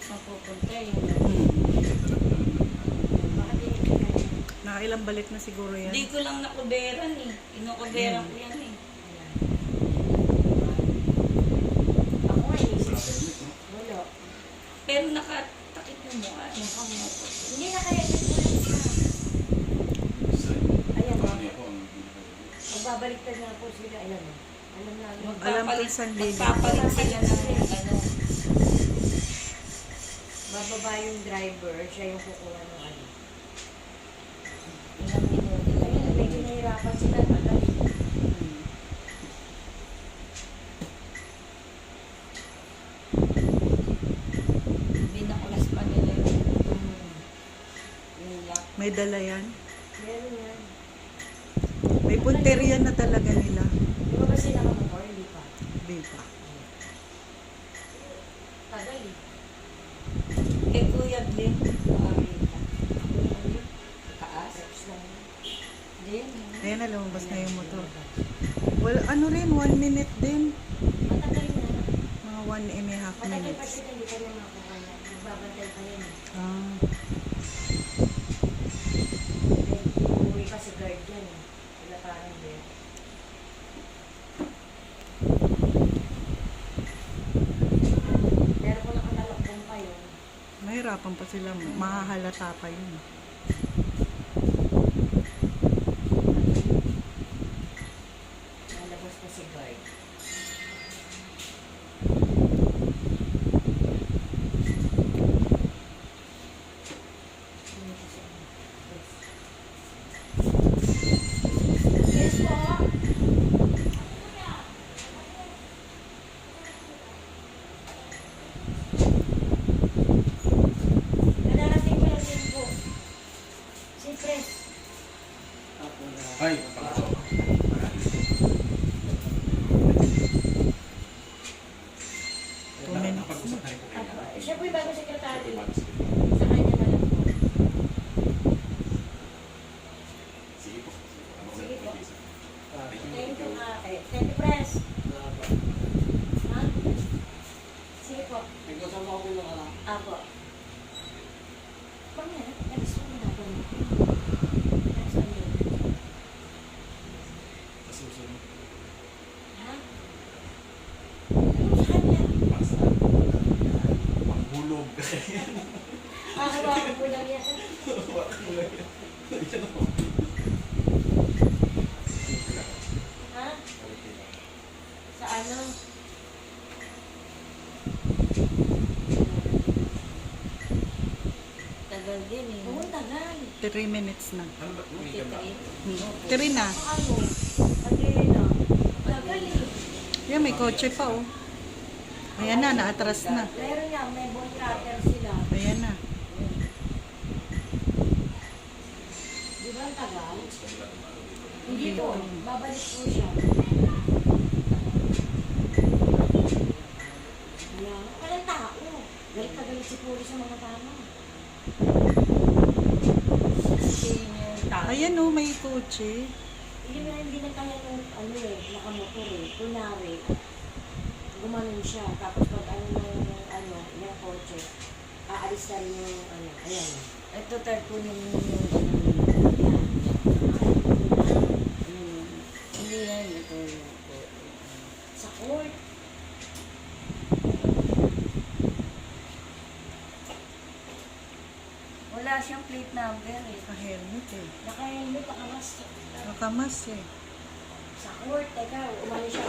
mapupunta yung Nakailang balik na siguro yan. Hindi ko lang nakuberan eh. Inukuberan ko yan eh. Ako nga wala. Pero nakatakit yung mukha. Hindi na kaya nagpulang siya. Ayan o. Magbabaliktad na po sila. Ayan o. Alam namin. Alam ko saan linya. Magpapalit sila ng ano. Bababa yung driver. Siya yung kukuha ng ano. Ilang minuto lang Ayun, yan. medyo nahirapan sila. Tagal. Binaklas pa nila yung lock. May dala yan. Meron yan. May punteriya na talaga nila. Di ba ba sila kamator? Hindi pa. Di pa. Tagal eh. Kay Kuya Glenn, taas. Steps lang. Din. Ayan na, lumabas na yung motor. Well, ano rin, 1 minute din. Matagal na. Mga 1.5 Matagal pa minutes. siya. Hindi pa niya makuha niya. Nagbabantay pa yan. Ah, Uwi pa si guard yan eh. Wala parang din. Pero kung nakatalakbong pa yun, mahirapan pa sila. Mahahalata pa yun. lalabas pa si guard. Yes po. Nadarating ko lang din po. Siyempre. Ay, Two minutes. napag-usap na rin po kayo. Siya po yung bagong sekretary. Sa kanya na lang po. Sige po. Sige po. Thank you. Thank you, ate. Thank you, press. Ha? Sige po. Nagkasama ko ng anak. Apo. Pag yan, nag-gusto mo na po. Nag-gusto mo. Nasusunod. Ha? Ano sa kanya? Basta. Panghulog. Hawakan mo lang yan. Ha? Sa ano? Tagal din eh. Oo, tagal. 3 minutes na. Ano ba? Umiinom na. 3 na. Ano? Pag-ina. Tagal eh. Yan, may kotse pa oh. Ayan na, naatras na. Meron nga, may bone cutter sila. Ayan na. Di ba ang tagal? Hindi po. Babalik po siya. Wala. Walang tao. Galit na galit si Puri sa mga tama. Senior tao. Ayan oh, may kotse. Hindi na kaya nung ano eh, nakamotor eh. Kunwari, gumanon siya. Tapos pag yung kotse, aalis na rin yung ano, ayan. Ito tayo kunin mo yung hindi yan. Ito yung Sa court. wala siyang plate number eh. Naka-helmet eh. Naka-helmet, nakamas. Nakamas eh. Sa court, teka, umali siya